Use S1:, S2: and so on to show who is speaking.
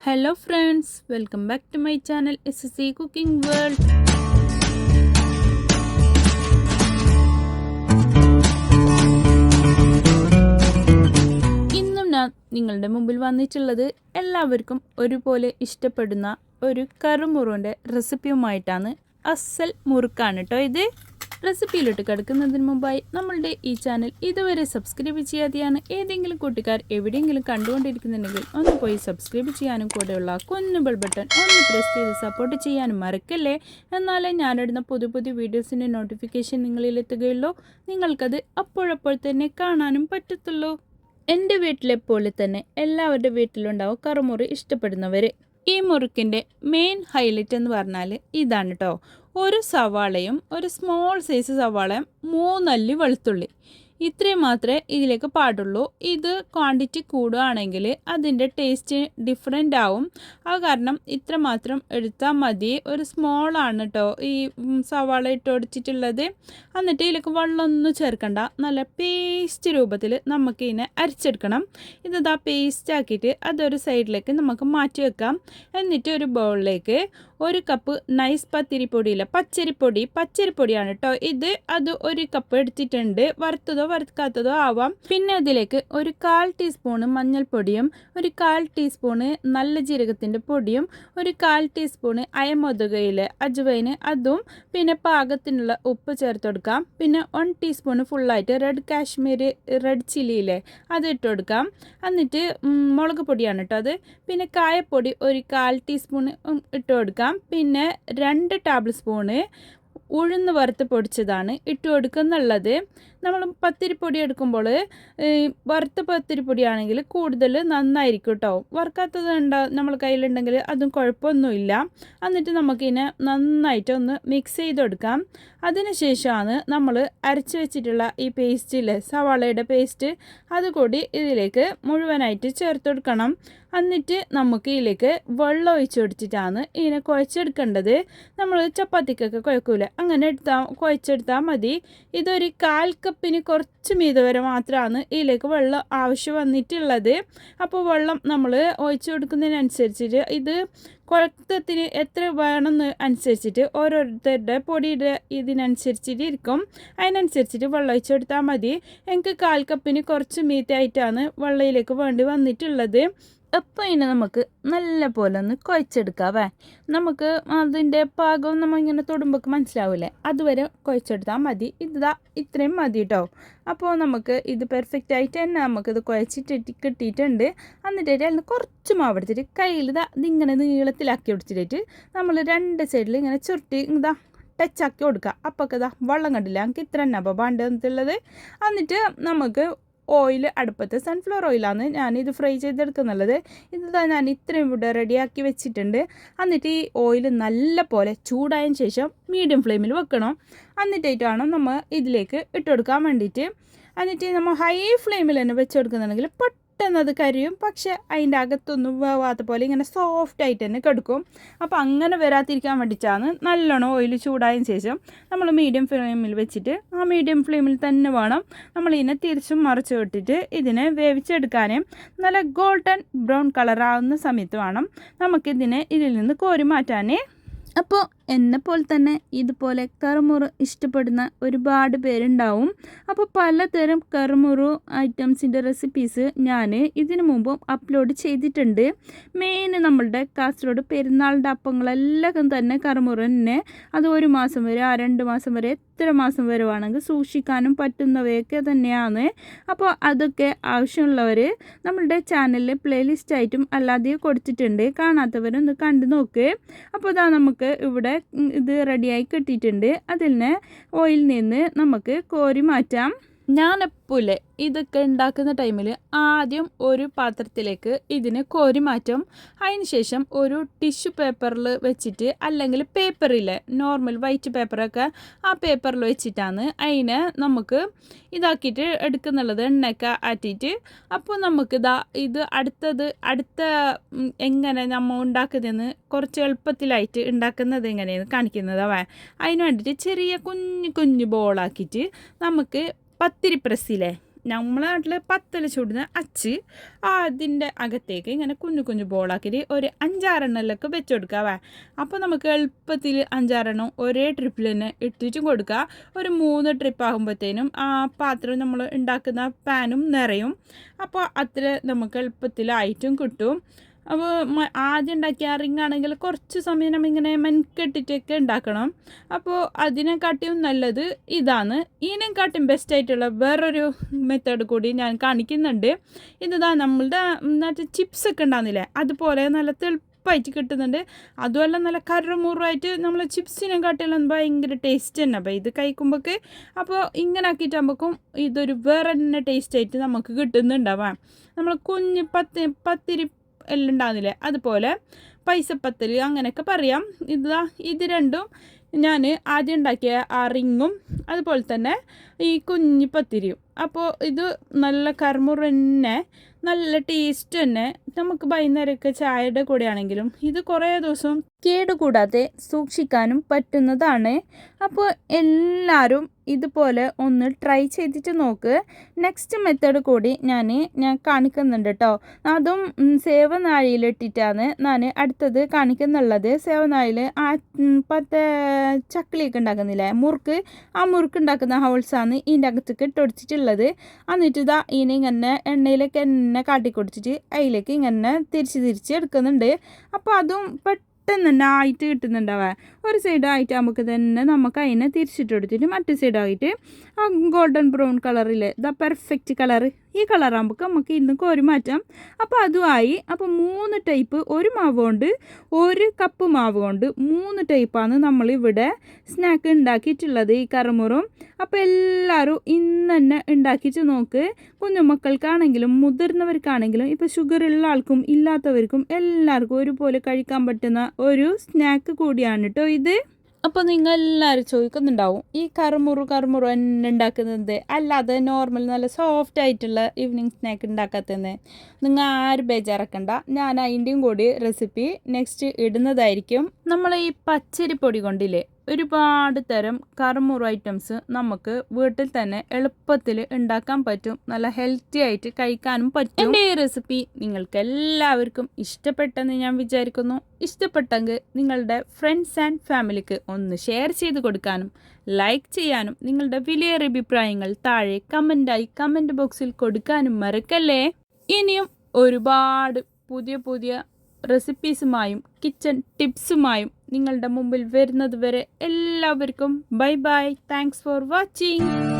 S1: Hello friends, welcome back to my channel SSC Cooking World. ഇന്നും ഞാൻ നിങ്ങളുടെ മുമ്പിൽ വന്നിട്ടുള്ളത് എല്ലാവർക്കും ഒരുപോലെ ഇഷ്ടപ്പെടുന്ന ഒരു കറുമുറുവിൻ്റെ റെസിപ്പിയുമായിട്ടാണ്. അസൽ മുറുക്കാണ് കേട്ടോ ഇത്. റെസിപ്പിയിലോട്ട് കിടക്കുന്നതിന് മുമ്പായി നമ്മളുടെ ഈ ചാനൽ ഇതുവരെ സബ്സ്ക്രൈബ് ചെയ്യാതെയാണ് ഏതെങ്കിലും കൂട്ടുകാർ എവിടെയെങ്കിലും കണ്ടുകൊണ്ടിരിക്കുന്നുണ്ടെങ്കിൽ ഒന്ന് പോയി സബ്സ്ക്രൈബ് ചെയ്യാനും കൂടെയുള്ള കുഞ്ഞു ബെൽ ബട്ടൺ ഒന്ന് പ്രസ് ചെയ്ത് സപ്പോർട്ട് ചെയ്യാനും മറക്കല്ലേ. എന്നാലേ ഞാനിടുന്ന പുതിയ പുതിയ വീഡിയോസിൻ്റെ നോട്ടിഫിക്കേഷൻ നിങ്ങളിലെത്തുകയുള്ളൂ. നിങ്ങൾക്കത് അപ്പോഴപ്പോൾ തന്നെ കാണാനും പറ്റത്തുള്ളൂ. എൻ്റെ വീട്ടിലെ പോലെ തന്നെ എല്ലാവരുടെ വീട്ടിലുണ്ടാവും കറുമുറി ഇഷ്ടപ്പെടുന്നവർ. ഈ മുറുക്കിൻ്റെ മെയിൻ ഹൈലൈറ്റ് എന്ന് പറഞ്ഞാൽ ഇതാണ് കേട്ടോ. ഒരു സവാളയും ഒരു സ്മോൾ സൈസ് സവാളയും 3 അല്ലി വെളുത്തുള്ളി, ഇത്രയും മാത്രമേ ഇതിലേക്ക് പാടുള്ളൂ. ഇത് ക്വാണ്ടിറ്റി കൂടുകയാണെങ്കിൽ അതിൻ്റെ ടേസ്റ്റ് ഡിഫറെൻ്റ് ആവും. ആ കാരണം ഇത്ര മാത്രം എടുത്താൽ മതി. ഒരു സ്മോളാണ് കേട്ടോ ഈ സവാള ഇട്ട് കൊടുത്തിട്ടുള്ളത്. എന്നിട്ട് ഇതിലേക്ക് വെള്ളമൊന്നും ചേർക്കണ്ട, നല്ല പേസ്റ്റ് രൂപത്തിൽ നമുക്ക് ഇതിനെ അരച്ചെടുക്കണം. ഇതാ പേസ്റ്റ് ആക്കിയിട്ട് അതൊരു സൈഡിലേക്ക് നമുക്ക് മാറ്റി വെക്കാം. എന്നിട്ട് ഒരു ബൗളിലേക്ക് 1 കപ്പ് നൈസ് പത്തിരിപ്പൊടിയില്ല പച്ചരിപ്പൊടിയാണ് കേട്ടോ ഇത്. അത് 1 കപ്പ് എടുത്തിട്ടുണ്ട്. വറുത്തതോ വറുക്കാത്തതോ ആവാം. പിന്നെ അതിലേക്ക് ഒരു 1/4 ടീസ്പൂണ് മഞ്ഞൾപ്പൊടിയും, ഒരു 1/4 ടീസ്പൂണ് നല്ല ജീരകത്തിൻ്റെ പൊടിയും, ഒരു 1/4 ടീസ്പൂണ് അയമൊതുകയിലെ അജ്വൈന് അതും, പിന്നെ പാകത്തിനുള്ള ഉപ്പ് ചേർത്ത് കൊടുക്കാം. പിന്നെ 1 ടീസ്പൂണ് ഫുള്ളായിട്ട് റെഡ് ചില്ലിയിലെ അത് ഇട്ട് കൊടുക്കാം. എന്നിട്ട് മുളക് പൊടിയാണ് കേട്ടോ അത്. പിന്നെ കായപ്പൊടി ഒരു 1/4 ടീസ്പൂണ് ഇട്ട് കൊടുക്കാം. പിന്നെ 2 ടേബിൾ സ്പൂണ് ഉഴുന്ന് വറുത്ത് പൊടിച്ചതാണ് ഇട്ട് കൊടുക്കുന്നുള്ളത്. നമ്മൾ പത്തിരിപ്പൊടി എടുക്കുമ്പോൾ വറുത്ത പത്തിരിപ്പൊടിയാണെങ്കിൽ കൂടുതൽ നന്നായിരിക്കും കേട്ടോ. വറുക്കാത്തത് നമ്മൾ കയ്യിലുണ്ടെങ്കിൽ അതും കുഴപ്പമൊന്നുമില്ല. എന്നിട്ട് നമുക്കിതിനെ നന്നായിട്ട് ഒന്ന് മിക്സ് ചെയ്ത് കൊടുക്കാം. അതിനുശേഷമാണ് നമ്മൾ അരച്ച് വെച്ചിട്ടുള്ള ഈ പേസ്റ്റില്ലേ, സവാളയുടെ പേസ്റ്റ്, അതുകൂടി ഇതിലേക്ക് മുഴുവനായിട്ട് ചേർത്ത് കൊടുക്കണം. എന്നിട്ട് നമുക്ക് ഇതിലേക്ക് വെള്ളം ഒഴിച്ച് കൊടുത്തിട്ടാണ് ഇതിനെ കുഴച്ചെടുക്കേണ്ടത്. നമ്മൾ ചപ്പാത്തിക്കൊക്കെ കുഴക്കൂല, അങ്ങനെ കുഴച്ചെടുത്താൽ മതി. ഇതൊരു 1/4 കപ്പിന് കുറച്ച് മീതെ വരെ മാത്രമാണ് ഇതിലേക്ക് വെള്ളം ആവശ്യം വന്നിട്ടുള്ളത്. അപ്പോൾ വെള്ളം നമ്മൾ ഒഴിച്ച് കൊടുക്കുന്നതിനനുസരിച്ചിട്ട് ഇത് കുഴക്കത്തിന് എത്ര വേണമെന്ന് അനുസരിച്ചിട്ട് ഓരോരുത്തരുടെ പൊടിയുടെ ഇതിനനുസരിച്ചിട്ട് ഇരിക്കും. അതിനനുസരിച്ചിട്ട് വെള്ളം ഒഴിച്ചെടുത്താൽ മതി. എനിക്ക് 1/4 കപ്പിന് കുറച്ച് മീറ്റായിട്ടാണ് വെള്ളയിലേക്ക് വേണ്ടി വന്നിട്ടുള്ളത്. അപ്പോൾ ഇതിനെ നമുക്ക് നല്ല പോലെ ഒന്ന് കുഴച്ചെടുക്കാവേ. നമുക്ക് അതിൻ്റെ പാകം നമ്മളിങ്ങനെ തൊടുമ്പോൾ മനസ്സിലാവില്ലേ, അതുവരെ കുഴച്ചെടുത്താൽ മതി. ഇത്രയും മതി കേട്ടോ. അപ്പോൾ നമുക്ക് ഇത് പെർഫെക്റ്റ് ആയിട്ട് തന്നെ നമുക്കിത് കുഴച്ചിട്ട് കിട്ടിയിട്ടുണ്ട്. എന്നിട്ട് അതിൽ കുറച്ച് മാവ് എടുത്തിട്ട് കയ്യിൽ ഇതിങ്ങനെ നീളത്തിലാക്കി കൊടുത്തിട്ട് നമ്മൾ 2 സൈഡിൽ ഇങ്ങനെ ചുരുട്ടി ടച്ചാക്കി കൊടുക്കുക. അപ്പോൾ വെള്ളം കണ്ടില്ല, നമുക്ക് ഇത്ര തന്നെ അപ്പോൾ വേണ്ടതുള്ളത്. എന്നിട്ട് നമുക്ക് ഓയിൽ അടുപ്പത്ത് സൺഫ്ലവർ ഓയിലാണ് ഞാനിത് ഫ്രൈ ചെയ്തെടുക്കുന്നുള്ളത്. ഞാൻ ഇത്രയും ഇവിടെ റെഡിയാക്കി വെച്ചിട്ടുണ്ട്. എന്നിട്ട് ഈ ഓയിൽ നല്ല പോലെ ചൂടായതിന് ശേഷം മീഡിയം ഫ്ലെയിമിൽ വെക്കണം. എന്നിട്ടാണ് നമ്മൾ ഇതിലേക്ക് ഇട്ട് കൊടുക്കാൻ വേണ്ടിയിട്ട്. എന്നിട്ട് നമ്മൾ ഹൈ ഫ്ലെയിമിൽ തന്നെ വെച്ച് കൊടുക്കുന്നുണ്ടെങ്കിൽ പെട്ടെന്ന് അത് കരിയും. പക്ഷേ അതിൻ്റെ അകത്തൊന്നും വേവാത്ത പോലെ ഇങ്ങനെ സോഫ്റ്റ് ആയിട്ട് തന്നെ കിടക്കും. അപ്പോൾ അങ്ങനെ വരാതിരിക്കാൻ വേണ്ടിയിട്ടാണ് നല്ലോണം ഓയിൽ ചൂടായതിന് ശേഷം നമ്മൾ മീഡിയം ഫ്ലെയിമിൽ വെച്ചിട്ട് ആ മീഡിയം ഫ്ലെയിമിൽ തന്നെ വേണം നമ്മൾ ഇതിനെ തിരിച്ചും മറിച്ച് വിട്ടിട്ട് ഇതിനെ വേവിച്ചെടുക്കാൻ. നല്ല ഗോൾഡൻ ബ്രൗൺ കളറാവുന്ന സമയത്ത് വേണം നമുക്കിതിനെ ഇതിൽ നിന്ന് കോരി മാറ്റാൻ. അപ്പോൾ എന്നെപ്പോലെ തന്നെ ഇതുപോലെ കറുമുറു ഇഷ്ടപ്പെടുന്ന ഒരുപാട് പേരുണ്ടാവും. അപ്പോൾ പലതരം കറുമുറു ഐറ്റംസിൻ്റെ റെസിപ്പീസ് ഞാൻ ഇതിനു മുമ്പും അപ്ലോഡ് ചെയ്തിട്ടുണ്ട്. മെയിൻ നമ്മളുടെ കാസർഗോഡ് പെരുന്നാളിൻ്റെ അപ്പങ്ങളെല്ലാം തന്നെ കറുമുറു തന്നെ. അത് 1 മാസം വരെ 2 മാസം വരെ എത്ര മാസം വരെ വേണമെങ്കിൽ സൂക്ഷിക്കാനും പറ്റുന്നവയൊക്കെ തന്നെയാണ്. അപ്പോൾ അതൊക്കെ ആവശ്യമുള്ളവർ നമ്മളുടെ ചാനലിൽ പ്ലേലിസ്റ്റായിട്ടും അല്ലാതെ കൊടുത്തിട്ടുണ്ട്. കാണാത്തവരൊന്ന് കണ്ടു നോക്ക്. അപ്പോൾ നമുക്ക് ഇവിടെ ഇത് റെഡിയായി കിട്ടിയിട്ടുണ്ട്. അതിനെ ഓയിൽ നിന്ന് നമുക്ക് കോരി മാറ്റാം. ഞാനെപ്പോലെ ഇതൊക്കെ ഉണ്ടാക്കുന്ന ടൈമിൽ ആദ്യം ഒരു പാത്രത്തിലേക്ക് ഇതിന് കോരി മാറ്റും. അതിന് ശേഷം ഒരു ടിഷ്യൂ പേപ്പറിൽ വെച്ചിട്ട്, അല്ലെങ്കിൽ പേപ്പറില്ലേ അടുത്ത വൈറ്റ് പേപ്പറൊക്കെ, ആ പേപ്പറിൽ വെച്ചിട്ടാണ് അതിനെ നമുക്ക് ഇതാക്കിയിട്ട് എടുക്കുന്നുള്ളത്, എണ്ണയൊക്കെ ആറ്റിയിട്ട്. അപ്പോൾ നമുക്ക് ഇത് അടുത്ത എങ്ങനെ നമ്മൾ ഉണ്ടാക്കുന്നതെന്ന് കുറച്ച് എളുപ്പത്തിലായിട്ട് ഉണ്ടാക്കുന്നത് എങ്ങനെയാണ് കാണിക്കുന്നതാവേ. അതിന് വേണ്ടിയിട്ട് ചെറിയ കുഞ്ഞു ബോളാക്കിയിട്ട് നമുക്ക് പത്തിരി പ്രസ്സില്ലേ, നമ്മളെ നാട്ടിൽ പത്തല ചുടുന്ന അച്ച് അതിൻ്റെ അകത്തേക്ക് ഇങ്ങനെ കുഞ്ഞു കുഞ്ഞു ബോളാക്കിയിട്ട് ഒരു 5-6 വെച്ച് കൊടുക്കാവേ. അപ്പോൾ നമുക്ക് എളുപ്പത്തിൽ 5-6 ഒരേ ട്രിപ്പിൽ തന്നെ ഇട്ടിട്ടും കൊടുക്കുക. ഒരു 3 ട്രിപ്പ് ആകുമ്പോഴത്തേനും ആ പാത്രം നമ്മൾ ഉണ്ടാക്കുന്ന പാനും നിറയും. അപ്പോൾ അത്ര നമുക്ക് എളുപ്പത്തിലായിട്ടും കിട്ടും. അപ്പോൾ ആദ്യം ഉണ്ടാക്കിയ റിങ് ആണെങ്കിൽ കുറച്ച് സമയം നമ്മളിങ്ങനെ മെൻകെട്ടിട്ടൊക്കെ ഉണ്ടാക്കണം. അപ്പോൾ അതിനെക്കാട്ടിയും നല്ലത് ഇതാണ്. ഇതിനെക്കാട്ടിയും ബെസ്റ്റായിട്ടുള്ള വേറൊരു മെത്തേഡ് കൂടി ഞാൻ കാണിക്കുന്നുണ്ട്. ഇതാ നമ്മളുടെ മറ്റേ ചിപ്സൊക്കെ ഉണ്ടാകുന്നില്ലേ, അതുപോലെ നല്ല തെളുപ്പായിട്ട് കിട്ടുന്നുണ്ട്. അതുമല്ല നല്ല കറുമുറായിട്ട് നമ്മൾ ചിപ്സിനെക്കാട്ടിയെല്ലാം ഭയങ്കര ടേസ്റ്റ് തന്നെ. അപ്പോൾ ഇത് കഴിക്കുമ്പോഴേക്ക് അപ്പോൾ ഇങ്ങനെ ആക്കിയിട്ടാകുമ്പോഴേക്കും ഇതൊരു വേറെ തന്നെ ടേസ്റ്റായിട്ട് നമുക്ക് കിട്ടുന്നുണ്ടാവാം. നമ്മൾ കുഞ്ഞ് പത്തിരി എല്ലാം ഉണ്ടാകുന്നില്ലേ, അതുപോലെ പൈസപ്പത്തൽ അങ്ങനെയൊക്കെ പറയാം. ഇത് രണ്ടും ഞാൻ ആദ്യം ഉണ്ടാക്കിയ ആ റിങ്ങും അതുപോലെ തന്നെ ഈ കുഞ്ഞി പത്തിരിയും. അപ്പോൾ ഇത് നല്ല കർമുറ തന്നെ, നല്ല ടേസ്റ്റ് തന്നെ. നമുക്ക് വൈകുന്നേരമൊക്കെ ചായയുടെ കൂടെ ആണെങ്കിലും ഇത് കുറേ ദിവസം കേടുകൂടാതെ സൂക്ഷിക്കാനും പറ്റുന്നതാണ്. അപ്പോൾ എല്ലാവരും ഇതുപോലെ ഒന്ന് ട്രൈ ചെയ്തിട്ട് നോക്ക്. നെക്സ്റ്റ് മെത്തേഡ് കൂടി ഞാൻ കാണിക്കുന്നുണ്ട് കേട്ടോ. അതും സേവനാഴിയിലിട്ടിട്ടാണ് ഞാൻ അടുത്തത് കാണിക്കുന്നുള്ളത്. സേവനാഴിയിൽ ആ ചക്കിളിയൊക്കെ ഉണ്ടാക്കുന്നില്ലേ, മുറുക്ക്, ആ മുറുക്ക് ഉണ്ടാക്കുന്ന ഹോൾസാണ് ഇതിൻ്റെ അകത്തേക്ക് ഇട്ടൊടിച്ചിട്ടുള്ളത്. എന്നിട്ട് ഇതാ ഇതിനെ ഇങ്ങനെ എണ്ണയിലേക്ക് എന്നെ കാട്ടിക്കൊടിച്ചിട്ട് അതിലേക്ക് ഇങ്ങനെ തിരിച്ച് എടുക്കുന്നുണ്ട്. അപ്പോൾ അതും പെട്ടെന്ന് തന്നെ ആയിട്ട് കിട്ടുന്നുണ്ടാവുക. ഒരു സൈഡായിട്ട് നമുക്ക് അതിനെ തിരിച്ചിട്ടെടുത്തിട്ട് മറ്റേ സൈഡായിട്ട് ആ ഗോൾഡൻ ബ്രൗൺ കളറില്ലേ, ദ പെർഫെക്റ്റ് കളറ്, ഈ കളറാകുമ്പോൾ നമുക്ക് ഇന്ന് കോരി മാറ്റാം. അപ്പോൾ അതുമായി. അപ്പോൾ 3 ടൈപ്പ്, ഒരു മാവ് കൊണ്ട് 1 കപ്പ് മാവ് കൊണ്ട് 3 ടൈപ്പാണ് നമ്മളിവിടെ സ്നാക്ക് ഉണ്ടാക്കിയിട്ടുള്ളത്, ഈ കറുമുറും. അപ്പോൾ എല്ലാവരും ഇന്ന് തന്നെ ഉണ്ടാക്കിയിട്ട് നോക്ക്. കുഞ്ഞുമക്കൾക്കാണെങ്കിലും മുതിർന്നവർക്കാണെങ്കിലും ഇപ്പോൾ ഷുഗറുള്ള ആൾക്കും ഇല്ലാത്തവർക്കും എല്ലാവർക്കും ഒരുപോലെ കഴിക്കാൻ പറ്റുന്ന ഒരു സ്നാക്ക് കൂടിയാണ് കേട്ടോ ഇത്. അപ്പോൾ നിങ്ങൾ എല്ലാവരും ചോദിക്കുന്നുണ്ടാവും, ഈ കറുമുറു തന്നെ ഉണ്ടാക്കുന്നത് അല്ലാതെ നോർമൽ നല്ല സോഫ്റ്റ് ആയിട്ടുള്ള ഈവനിങ് സ്നാക്ക് ഉണ്ടാക്കാത്തത്. നിങ്ങൾ ആരും ബേജാറാക്കണ്ട, ഞാൻ അതിൻ്റെയും കൂടി റെസിപ്പി നെക്സ്റ്റ് ഇടുന്നതായിരിക്കും. നമ്മൾ ഈ പച്ചരിപ്പൊടി കൊണ്ടില്ലേ ഒരുപാട് തരം കറുമുറു ഐറ്റംസ് നമുക്ക് വീട്ടിൽ തന്നെ എളുപ്പത്തിൽ ഉണ്ടാക്കാൻ പറ്റും. നല്ല ഹെൽത്തി ആയിട്ട് കഴിക്കാനും പറ്റും. എൻ്റെ ഈ റെസിപ്പി നിങ്ങൾക്ക് എല്ലാവർക്കും ഇഷ്ടപ്പെട്ടെന്ന് ഞാൻ വിചാരിക്കുന്നു. ഇഷ്ടപ്പെട്ടെങ്കിൽ നിങ്ങളുടെ ഫ്രണ്ട്സ് ആൻഡ് ഫാമിലിക്ക് ഒന്ന് ഷെയർ ചെയ്ത് കൊടുക്കാനും ലൈക്ക് ചെയ്യാനും നിങ്ങളുടെ വിലയേറിയ അഭിപ്രായങ്ങൾ താഴെ കമൻറ്റ് ബോക്സിൽ കൊടുക്കാനും മറക്കല്ലേ. ഇനിയും ഒരുപാട് പുതിയ റെസിപ്പീസുമായും കിച്ചൺ ടിപ്സുമായും നിങ്ങളുടെ മുമ്പിൽ വരുന്നത് വരെ എല്ലാവർക്കും ബൈ. Thanks for watching.